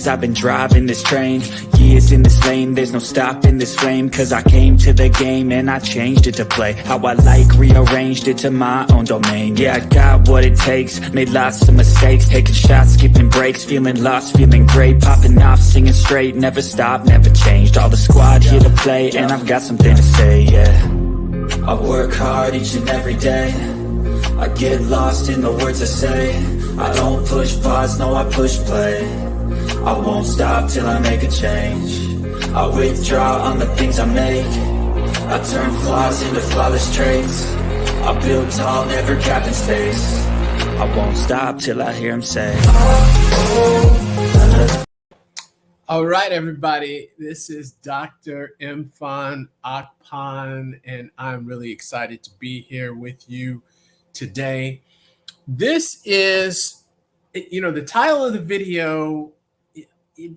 years I've been driving this train, years in this lane, there's no stopping this flame. Cause I came to the game and I changed it to play how I like, rearranged it to my own domain. Yeah, I got what it takes, made lots of mistakes, taking shots, skipping breaks, feeling lost, feeling great, popping off, singing straight, never stopped, never changed. All the squad here to play, and I've got something to say, yeah. I work hard each and every day, I get lost in the words I say. I don't push pause, no I push play. I won't stop till I make a change. I withdraw on the things I make. I turn flaws into flawless traits. I build tall, never capped in space. I won't stop till I hear him say, all right, everybody, this is Dr. Mfon Akpan, and I'm really excited to be here with you today. This is, the title of the video, a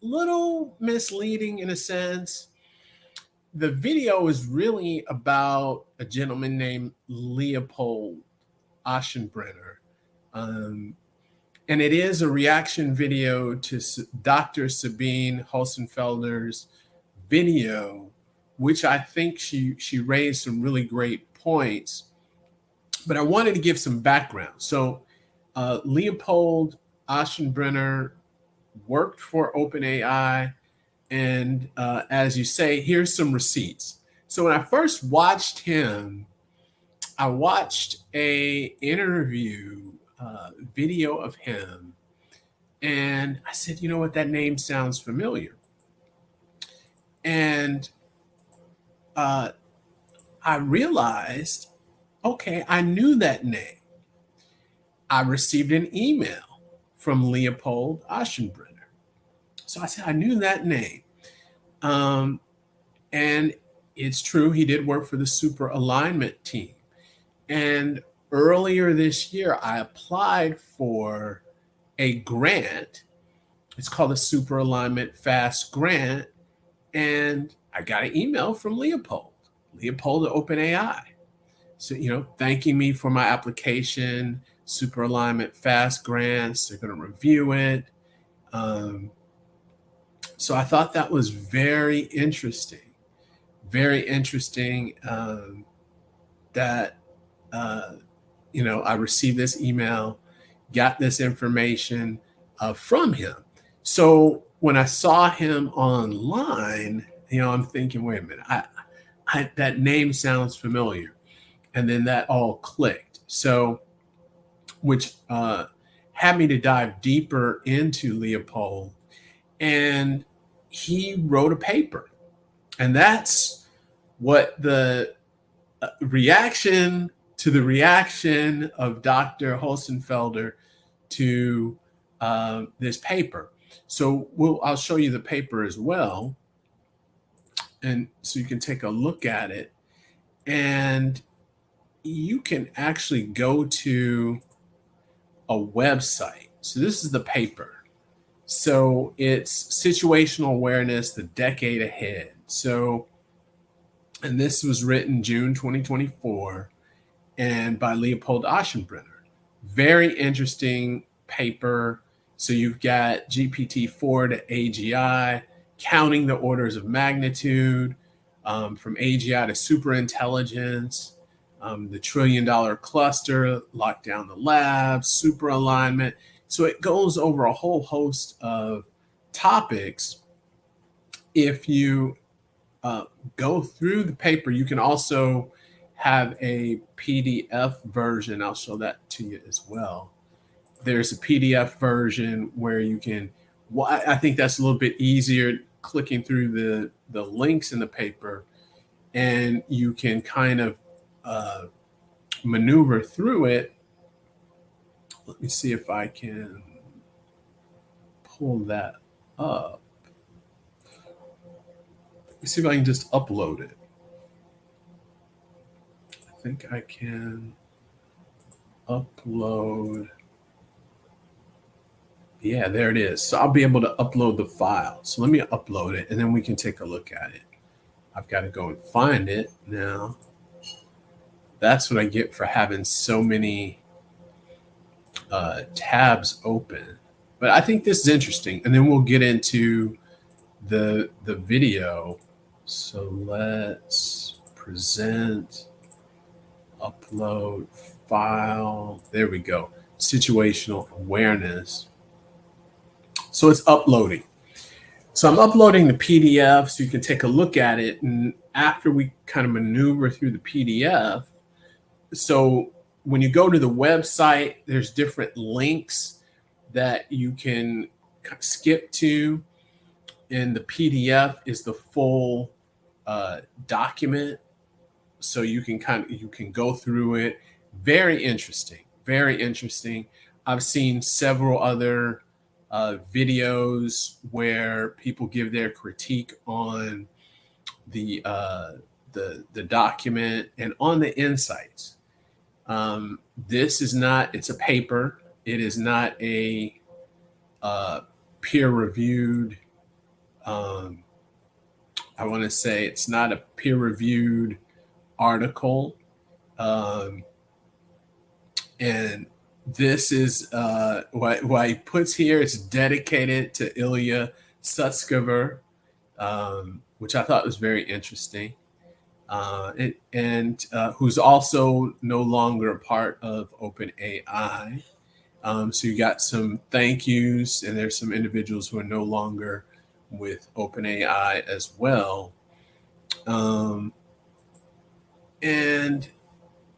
little misleading in a sense. The video is really about a gentleman named Leopold Aschenbrenner. And it is a reaction video to Dr. Sabine Hossenfelder's video, which I think she raised some really great points. But I wanted to give some background. So Leopold Aschenbrenner worked for OpenAI. And as you say, here's some receipts. So when I first watched him, I watched a interview video of him, and I said, you know what, that name sounds familiar. And I realized, okay, I knew that name. I received an email from Leopold Aschenbrenner. So I said, I knew that name. And it's true, he did work for the super alignment team. And earlier this year, I applied for a grant. It's called a Super Alignment Fast Grant. And I got an email from Leopold at OpenAI. So, thanking me for my application, Super Alignment Fast Grants. They're going to review it. So I thought that was very interesting. Very interesting that I received this email, got this information from him. So when I saw him online, I'm thinking, wait a minute, I that name sounds familiar. And then that all clicked. So, which had me to dive deeper into Leopold. And he wrote a paper. And that's what the reaction to the reaction of Dr. Hossenfelder to this paper. So I'll show you the paper as well. And so you can take a look at it. And you can actually go to a website. So this is the paper. So it's Situational Awareness, the Decade Ahead. So, and this was written June 2024 and by Leopold Aschenbrenner. Very interesting paper. So you've got GPT-4 to AGI, counting the orders of magnitude, from AGI to superintelligence, the $1 trillion cluster, lock down the labs, super alignment. So it goes over a whole host of topics. If you go through the paper, you can also have a PDF version. I'll show that to you as well. There's a PDF version where you can, I think that's a little bit easier, clicking through the links in the paper, and you can kind of maneuver through it. Let me see if I can pull that up. Let me see if I can just upload it. I think I can upload. Yeah, there it is. So I'll be able to upload the file. So let me upload it and then we can take a look at it. I've got to go and find it now. That's what I get for having so many tabs open. But I think this is interesting, and then we'll get into the video. So let's present, upload file. There we go. Situational awareness. So it's uploading. So I'm uploading the PDF so you can take a look at it. And after we kind of maneuver through the PDF, so when you go to the website, there's different links that you can skip to. And the PDF is the full document. So you can go through it. Very interesting, very interesting. I've seen several other videos where people give their critique on the document and on the insights. This is not, it's a paper. It is not a peer-reviewed, I want to say it's not a peer-reviewed article. And this is what he puts here. It's dedicated to Ilya Sutskever, which I thought was very interesting. And who's also no longer a part of OpenAI. So you got some thank yous, and there's some individuals who are no longer with OpenAI as well. And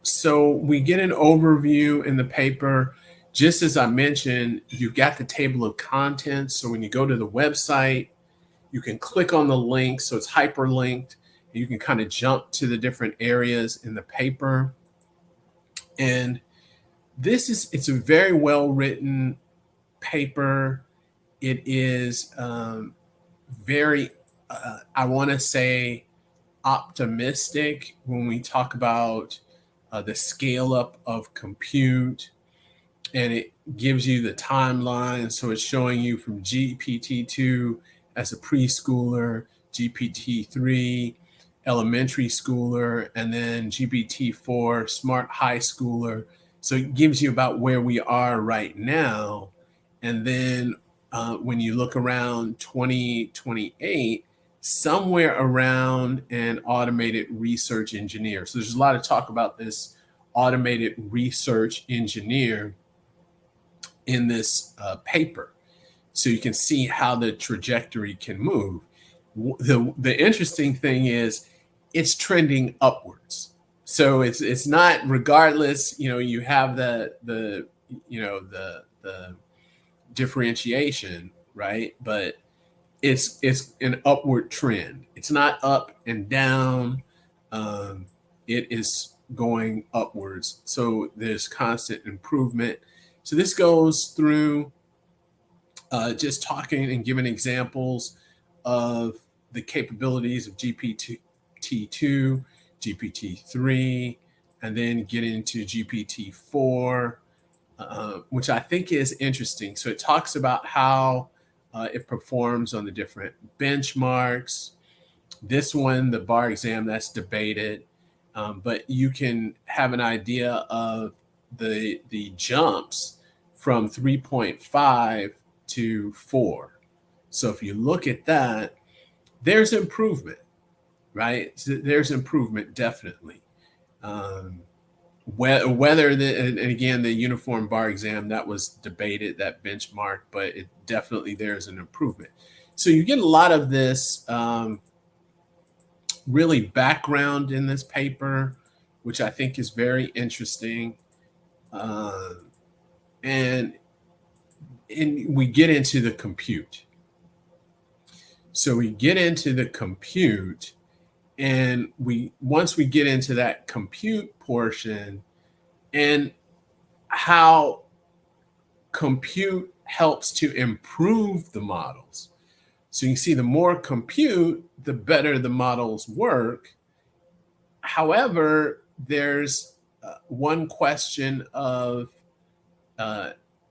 so we get an overview in the paper. Just as I mentioned, you've got the table of contents. So when you go to the website, you can click on the link. So it's hyperlinked. You can kind of jump to the different areas in the paper. And it's a very well written paper. It is very, I want to say, optimistic when we talk about the scale up of compute, and it gives you the timeline. So it's showing you from GPT-2 as a preschooler, GPT-3 elementary schooler, and then GPT-4 smart high schooler. So it gives you about where we are right now. And then when you look around 2028, somewhere around an automated research engineer. So there's a lot of talk about this automated research engineer in this paper. So you can see how the trajectory can move. The interesting thing is it's trending upwards. So it's not, regardless, you have the differentiation, right? But it's an upward trend. It's not up and down. It is going upwards. So there's constant improvement. So this goes through just talking and giving examples of the capabilities of GPT-2, GPT-3, and then get into GPT-4, which I think is interesting. So it talks about how it performs on the different benchmarks. This one, the bar exam, that's debated, but you can have an idea of the jumps from 3.5 to 4. So if you look at that, there's improvement, right? So there's improvement, definitely. Whether and again, the uniform bar exam, that was debated, that benchmark, but it definitely, there's an improvement. So you get a lot of this really background in this paper, which I think is very interesting. And we get into the compute. So we get into the compute, and once we get into that compute portion and how compute helps to improve the models. So you can see the more compute, the better the models work. However, there's one question of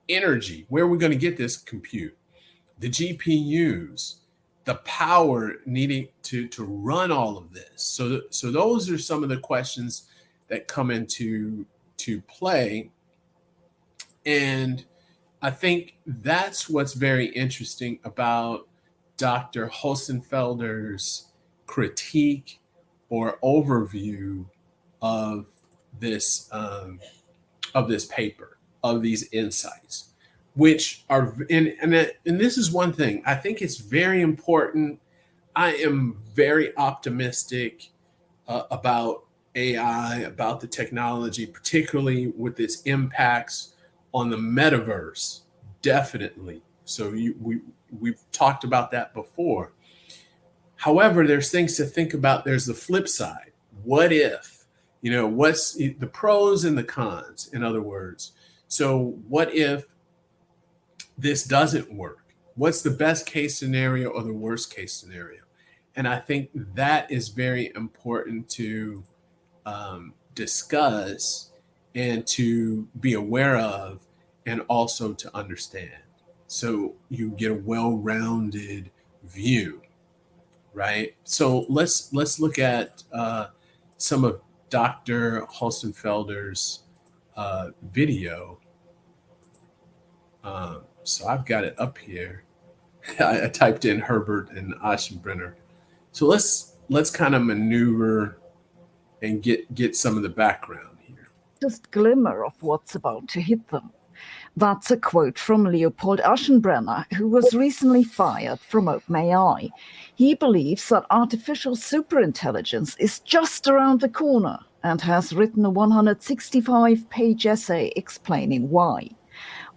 energy. Where are we going to get this compute? The GPUs, the power needing to run all of this. So those are some of the questions that come into play. And I think that's what's very interesting about Dr. Hossenfelder's critique or overview of this paper, of these insights, which are and this is one thing I think it's very important. I am very optimistic about AI, about the technology, particularly with its impacts on the metaverse. Definitely. So we've talked about that before. However, there's things to think about. There's the flip side. What if? What's the pros and the cons, in other words. So what if this doesn't work? What's the best case scenario or the worst case scenario? And I think that is very important to discuss and to be aware of, and also to understand. So you get a well-rounded view, right? So let's look at some of Dr. Hossenfelder's video. So I've got it up here. I typed in Herbert and Aschenbrenner. So let's kind of maneuver and get some of the background here. Just glimmer of what's about to hit them. That's a quote from Leopold Aschenbrenner, who was recently fired from OpenAI. He believes that artificial superintelligence is just around the corner and has written a 165-page essay explaining why.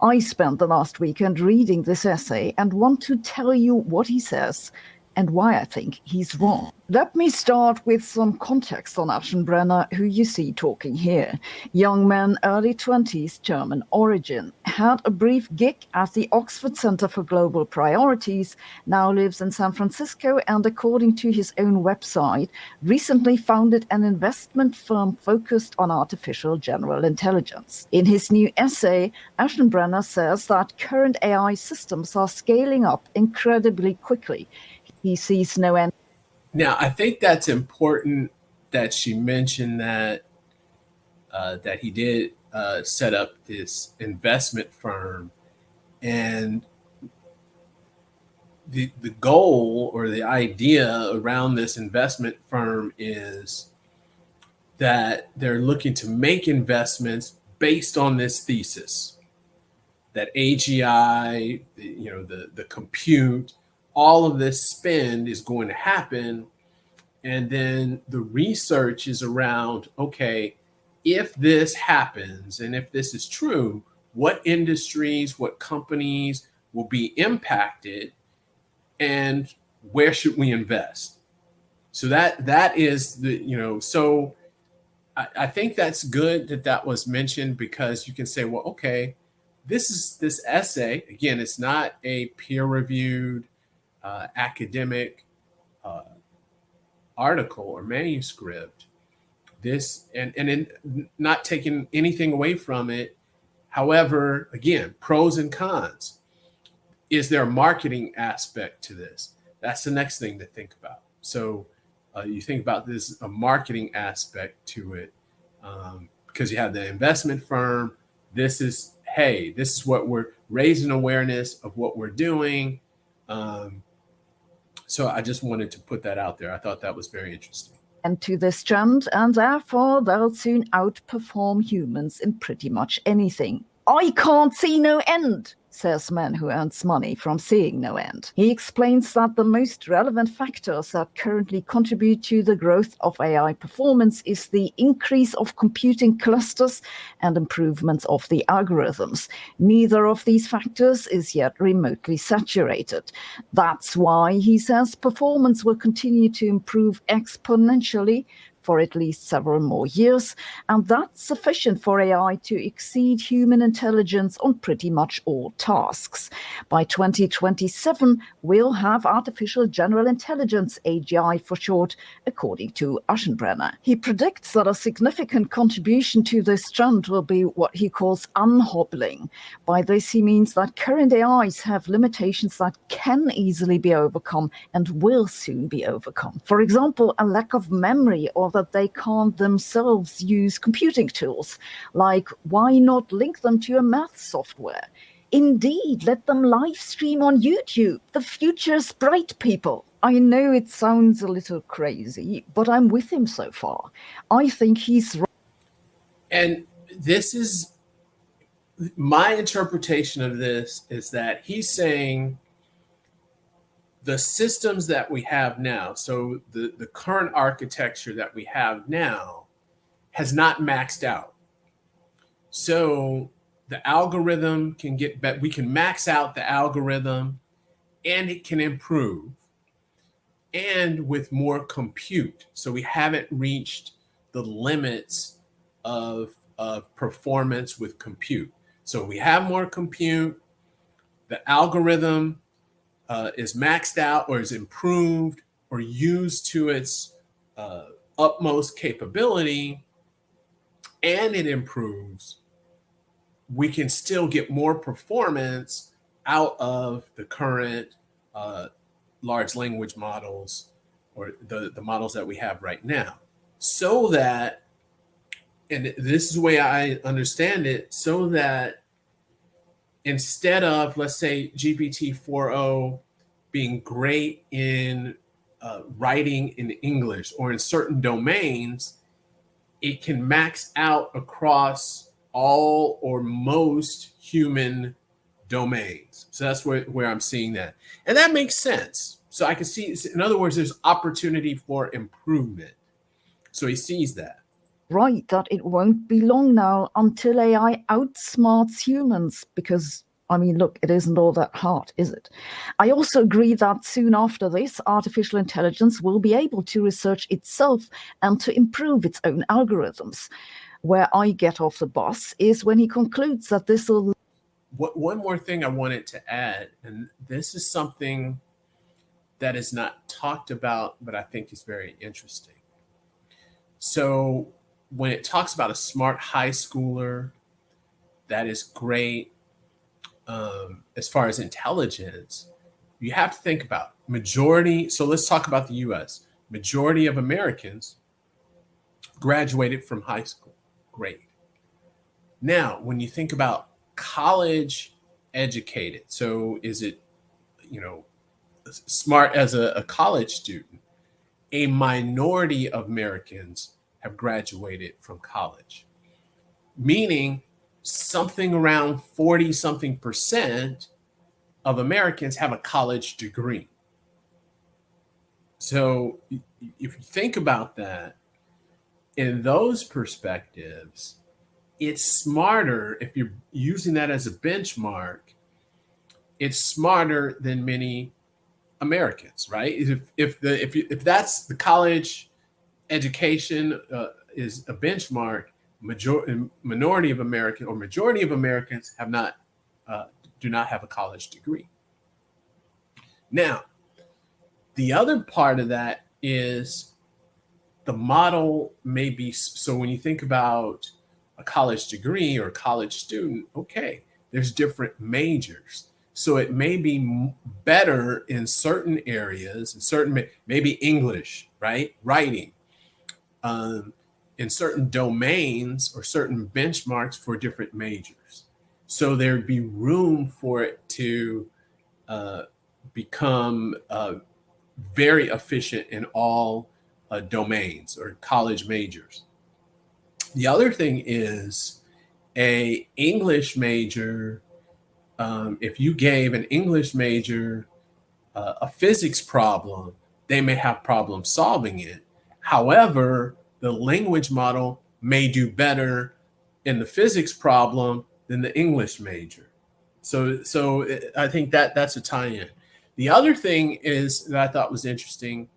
I spent the last weekend reading this essay and want to tell you what he says and why I think he's wrong. Let me start with some context on Aschenbrenner, who you see talking here. Young man, early 20s, German origin, had a brief gig at the Oxford Center for Global Priorities, now lives in San Francisco, and according to his own website, recently founded an investment firm focused on artificial general intelligence. In his new essay, Aschenbrenner says that current AI systems are scaling up incredibly quickly. He sees no end. Now, I think that's important that she mentioned that he did set up this investment firm, and the goal or the idea around this investment firm is that they're looking to make investments based on this thesis that AGI, the compute, all of this spend is going to happen. And then the research is around, okay, if this happens and if this is true, what industries, what companies will be impacted, and where should we invest? So that is so I think that's good that was mentioned, because you can say, well, okay, this essay, again, it's not a peer-reviewed academic article or manuscript. This and in not taking anything away from it. However, again, pros and cons. Is there a marketing aspect to this? That's the next thing to think about. So you think about this, a marketing aspect to it, because you have the investment firm. This is what we're raising awareness of what we're doing. So I just wanted to put that out there. I thought that was very interesting. And to this trend, and therefore they'll soon outperform humans in pretty much anything. I can't see no end, says man who earns money from seeing no end. He explains that the most relevant factors that currently contribute to the growth of AI performance is the increase of computing clusters and improvements of the algorithms. Neither of these factors is yet remotely saturated. That's why, he says, performance will continue to improve exponentially for at least several more years, and that's sufficient for AI to exceed human intelligence on pretty much all tasks. By 2027, we'll have artificial general intelligence, AGI for short, according to Aschenbrenner. He predicts that a significant contribution to this trend will be what he calls unhobbling. By this, he means that current AIs have limitations that can easily be overcome and will soon be overcome. For example, a lack of memory, or that they can't themselves use computing tools. Like, why not link them to a math software? Indeed, let them live stream on YouTube. The future's bright, people. I know it sounds a little crazy, but I'm with him so far. I think he's right. And this is my interpretation of this, is that he's saying the systems that we have now, so the current architecture that we have now has not maxed out. So the algorithm can get better. We can max out the algorithm and it can improve, and with more compute. So we haven't reached the limits of performance with compute. So we have more compute, the algorithm is maxed out or is improved or used to its utmost capability, and it improves, we can still get more performance out of the current large language models, or the models that we have right now. So that, and this is the way I understand it, so that instead of, let's say, GPT 4.0 being great in writing in English or in certain domains, it can max out across all or most human domains. So that's where I'm seeing that. And that makes sense. So I can see, in other words, there's opportunity for improvement. So he sees that. Right, that it won't be long now until AI outsmarts humans, because, I mean, look, it isn't all that hard, is it? I also agree that soon after this, artificial intelligence will be able to research itself and to improve its own algorithms. Where I get off the bus is when he concludes that this will... One more thing I wanted to add, and this is something that is not talked about, but I think is very interesting. So when it talks about a smart high schooler, that is great. As far as intelligence, you have to think about majority. So let's talk about the US. Majority of Americans graduated from high school. Great. Now, when you think about college educated, so is it, smart as a college student, a minority of Americans have graduated from college, meaning something around 40 something percent of Americans have a college degree. So if you think about that, in those perspectives, it's smarter, if you're using that as a benchmark, it's smarter than many Americans, right? If that's the college education is a benchmark, minority of Americans or majority of Americans do not have a college degree. Now, the other part of that is the model may be, so when you think about a college degree or a college student, okay, there's different majors. So it may be better in certain areas, maybe English, right? Writing, in certain domains or certain benchmarks for different majors. So there'd be room for it to become very efficient in all domains or college majors. The other thing is a English major. If you gave an English major a physics problem, they may have problems solving it. However, the language model may do better in the physics problem than the English major. So I think that's a tie-in. The other thing is that I thought was interesting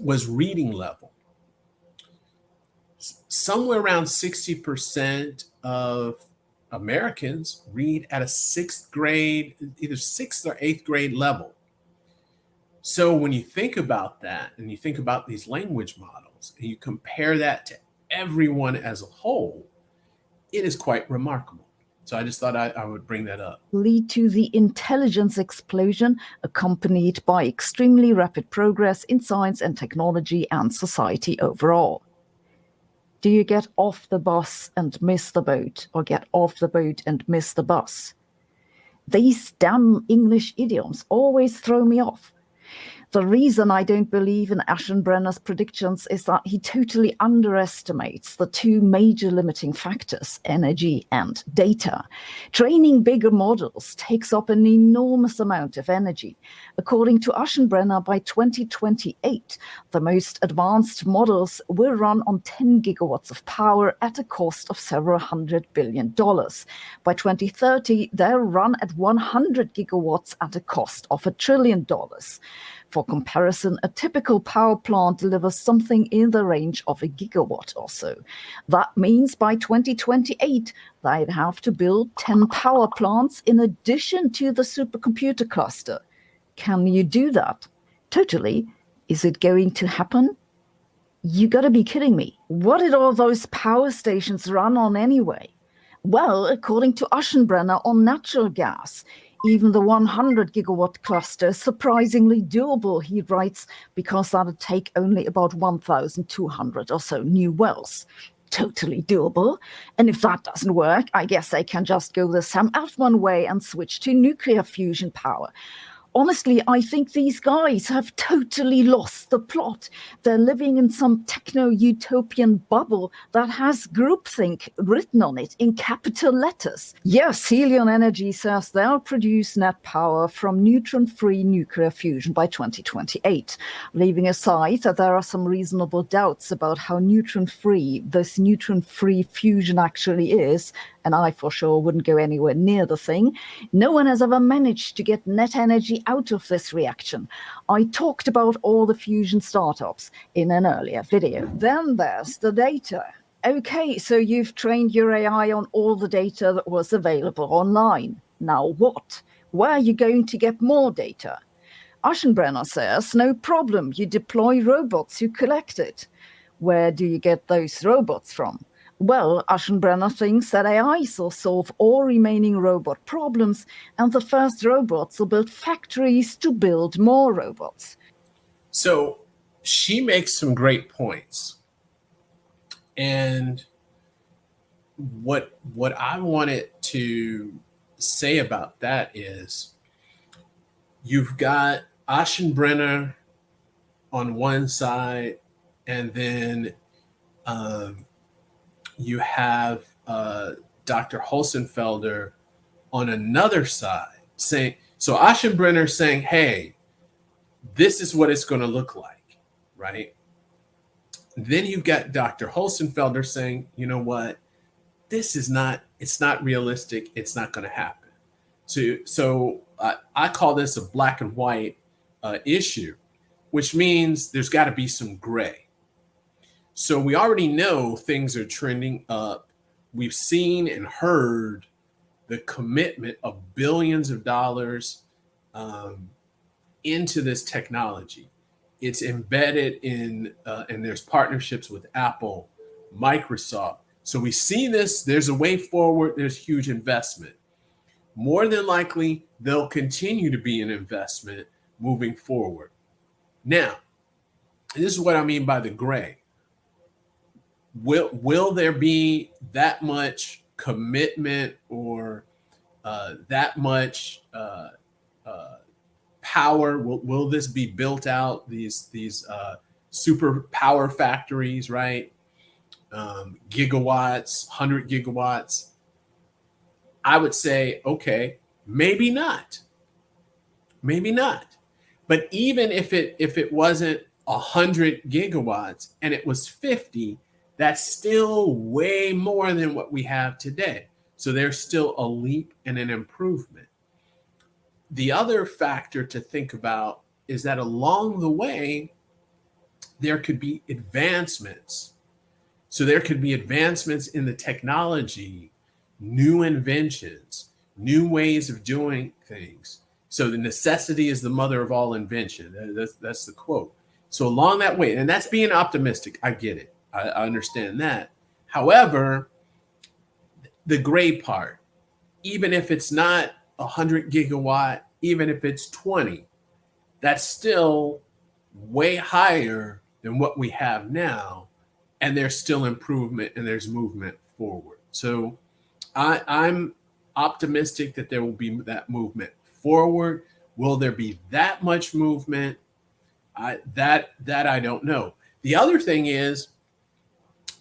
was reading level. Somewhere around 60% of Americans read at a sixth grade, either sixth or eighth grade level. So when you think about that and you think about these language models and you compare that to everyone as a whole, it is quite remarkable. So I just thought I would bring that up. Lead to the intelligence explosion, accompanied by extremely rapid progress in science and technology and society overall. Do you get off the bus and miss the boat, or get off the boat and miss the bus? These damn English idioms always throw me off. The reason I don't believe in Aschenbrenner's predictions is that he totally underestimates the two major limiting factors, energy and data. Training bigger models takes up an enormous amount of energy. According to Aschenbrenner, by 2028, the most advanced models will run on 10 gigawatts of power at a cost of several $100 billion. By 2030, they'll run at 100 gigawatts at a cost of $1 trillion. For comparison, a typical power plant delivers something in the range of a gigawatt or so. That means by 2028, they'd have to build 10 power plants in addition to the supercomputer cluster. Can you do that? Totally. Is it going to happen? You gotta be kidding me. What did all those power stations run on anyway? Well, according to Aschenbrenner, on natural gas. Even the 100 gigawatt cluster is surprisingly doable, he writes, because that'd take only about 1,200 or so new wells. Totally doable. And if that doesn't work, I guess they can just go the Sam Altman way and switch to nuclear fusion power. Honestly, I think these guys have totally lost the plot. They're living in some techno-utopian bubble that has groupthink written on it in capital letters. Yes, Helion Energy says they'll produce net power from neutron-free nuclear fusion by 2028, leaving aside that there are some reasonable doubts about how neutron-free this neutron-free fusion actually is, and I for sure wouldn't go anywhere near the thing. No one has ever managed to get net energy out of this reaction. I talked about all the fusion startups in an earlier video. Then there's the data. Okay, so you've trained your AI on all the data that was available online. Now what? Where are you going to get more data? Aschenbrenner says, no problem, you deploy robots who collect it. Where do you get those robots from? Well, Aschenbrenner thinks that AI will solve all remaining robot problems, and the first robots will build factories to build more robots. So she makes some great points. And what I wanted to say about that is you've got Aschenbrenner on one side, and then you have Dr. Hossenfelder on another side saying, so Aschenbrenner saying, hey, this is what it's going to look like, right? Then you've got Dr. Hossenfelder saying, you know what, it's not realistic. It's not going to happen. So I call this a black and white issue, which means there's got to be some gray. So we already know things are trending up. We've seen and heard the commitment of billions of dollars into this technology. It's embedded in, and there's partnerships with Apple, Microsoft. So we see this, there's a way forward, there's huge investment. More than likely, there'll continue to be an investment moving forward. Now, this is what I mean by the gray. Will there be that much commitment or that much power? Will this be built out? These super power factories, right? Gigawatts, 100 gigawatts. I would say, okay, maybe not. Maybe not. But even if it wasn't 100 gigawatts and it was 50, that's still way more than what we have today. So there's still a leap and an improvement. The other factor to think about is that along the way, there could be advancements. So there could be advancements in the technology, new inventions, new ways of doing things. So the necessity is the mother of all invention. That's the quote. So along that way, and that's being optimistic. I get it. I understand that. However, the gray part, even if it's not 100 gigawatt, even if it's 20, that's still way higher than what we have now. And there's still improvement and there's movement forward. So I'm optimistic that there will be that movement forward. Will there be that much movement? That I don't know. The other thing is,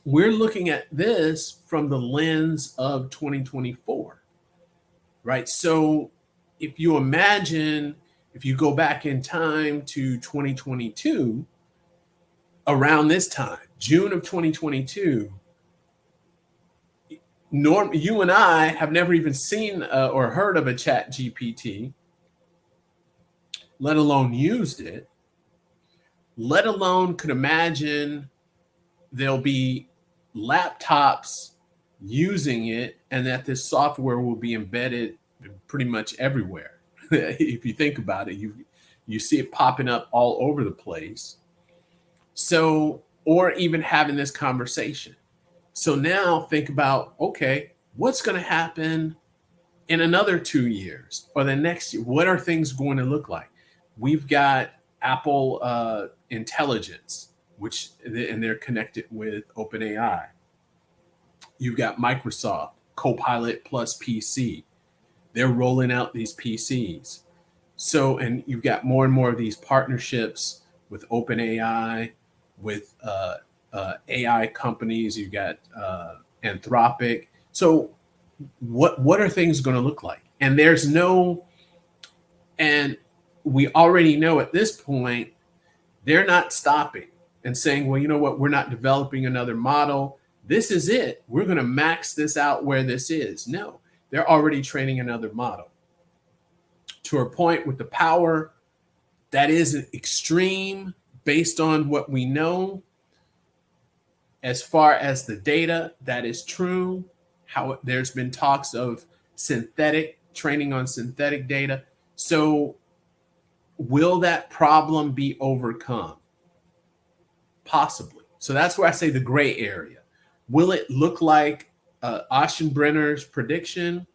we're looking at this from the lens of 2024, right? So if you imagine, if you go back in time to 2022, around this time, June of 2022, you and I have never even seen or heard of a chat GPT, let alone used it, let alone could imagine there'll be laptops using it and that this software will be embedded pretty much everywhere. If you think about it, you see it popping up all over the place. So, or even having this conversation. So now think about, okay, what's going to happen in another 2 years or the next year? What are things going to look like? We've got Apple Intelligence, and they're connected with OpenAI. You've got Microsoft Copilot plus PC. They're rolling out these PCs. So, and you've got more and more of these partnerships with OpenAI, with AI companies. You've got Anthropic. So what are things going to look like? And and we already know at this point, they're not stopping and saying, well, you know what, we're not developing another model. This is it. We're going to max this out where this is. No, they're already training another model to a point with the power that is extreme based on what we know. As far as the data, that is true. How there's been talks of training on synthetic data. So will that problem be overcome? Possibly. So that's where I say the gray area. Will it look like Aschenbrenner's prediction?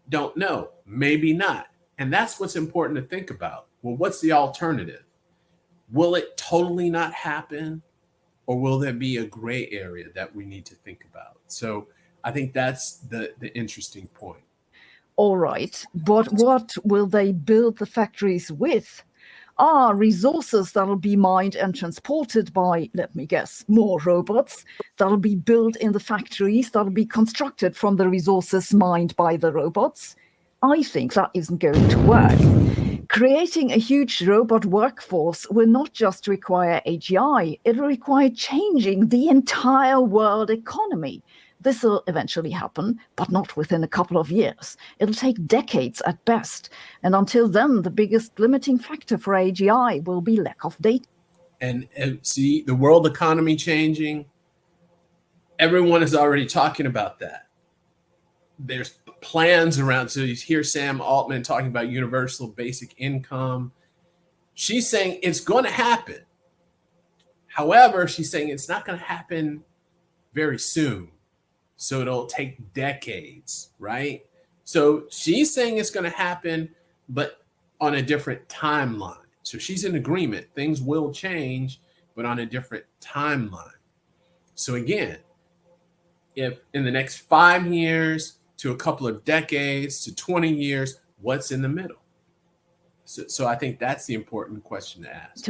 Don't know. Maybe not. And that's what's important to think about. Well, what's the alternative? Will it totally not happen? Or will there be a gray area that we need to think about? So I think that's the interesting point. All right, but what will they build the factories with? Are resources that'll be mined and transported by, let me guess, more robots that'll be built in the factories that'll be constructed from the resources mined by the robots? I think that isn't going to work. Creating a huge robot workforce will not just require AGI, it'll require changing the entire world economy. This will eventually happen, but not within a couple of years. It'll take decades at best. And until then, the biggest limiting factor for AGI will be lack of data. And see, the world economy changing, everyone is already talking about that. There's plans around. So you hear Sam Altman talking about universal basic income. She's saying it's going to happen. However, she's saying it's not going to happen very soon. So it'll take decades, right? So she's saying it's going to happen, but on a different timeline. So she's in agreement. Things will change, but on a different timeline. So again, if in the next 5 years to a couple of decades to 20 years, what's in the middle? So I think that's the important question to ask.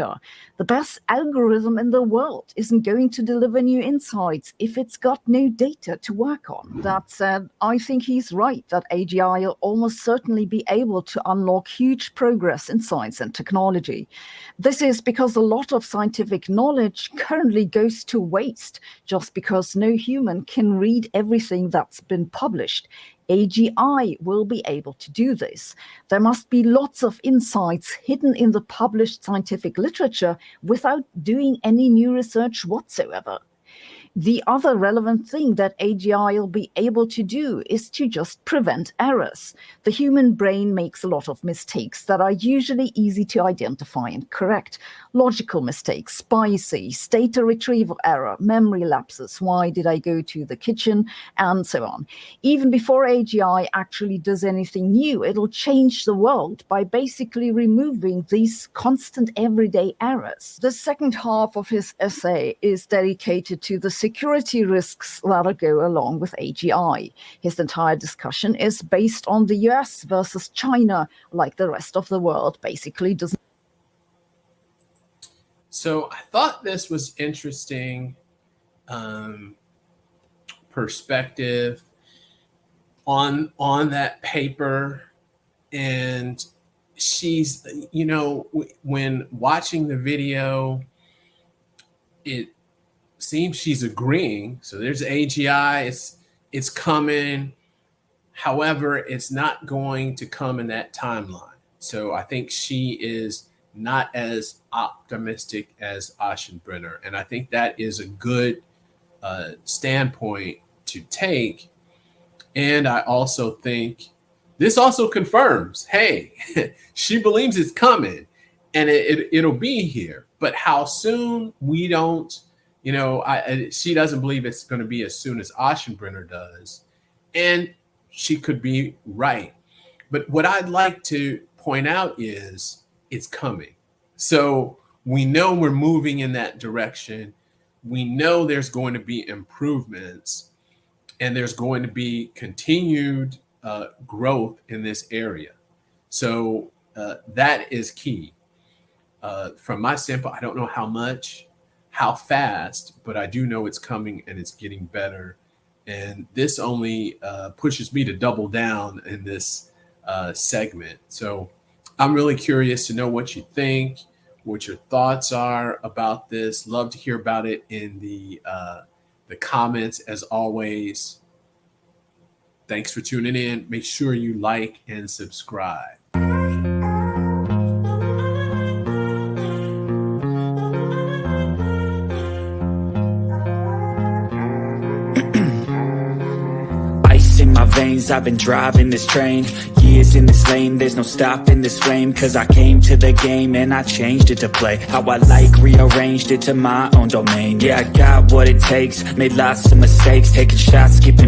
The best algorithm in the world isn't going to deliver new insights if it's got no data to work on. That said, I think he's right that AGI will almost certainly be able to unlock huge progress in science and technology. This is because a lot of scientific knowledge currently goes to waste just because no human can read everything that's been published. AGI will be able to do this. There must be lots of insights hidden in the published scientific literature without doing any new research whatsoever. The other relevant thing that AGI will be able to do is to just prevent errors. The human brain makes a lot of mistakes that are usually easy to identify and correct. Logical mistakes, spices, data retrieval error, memory lapses, why did I go to the kitchen, and so on. Even before AGI actually does anything new, it'll change the world by basically removing these constant everyday errors. The second half of his essay is dedicated to the security risks that go along with AGI. His entire discussion is based on the US versus China, like the rest of the world basically doesn't. So I thought this was interesting perspective on that paper. And she's, you know, when watching the video, it seems she's agreeing. So there's AGI, it's coming. However, it's not going to come in that timeline. So I think she is not as optimistic as Aschenbrenner. And I think that is a good standpoint to take. And I also think this also confirms, hey, she believes it's coming and it'll be here. But how soon, we don't, you know, she doesn't believe it's going to be as soon as Aschenbrenner does. And she could be right. But what I'd like to point out is it's coming. So we know we're moving in that direction. We know there's going to be improvements and there's going to be continued growth in this area. So that is key. From my standpoint, I don't know how much, how fast, but I do know it's coming and it's getting better. And this only pushes me to double down in this segment. So I'm really curious to know what you think, what your thoughts are about this. Love to hear about it in the comments as always. Thanks for tuning in. Make sure you like and subscribe. In my veins, I've been driving this train. Years in this lane, there's no stopping this flame. Cause I came to the game and I changed it to play how I like, rearranged it to my own domain. Yeah, I got what it takes, made lots of mistakes, taking shots, skipping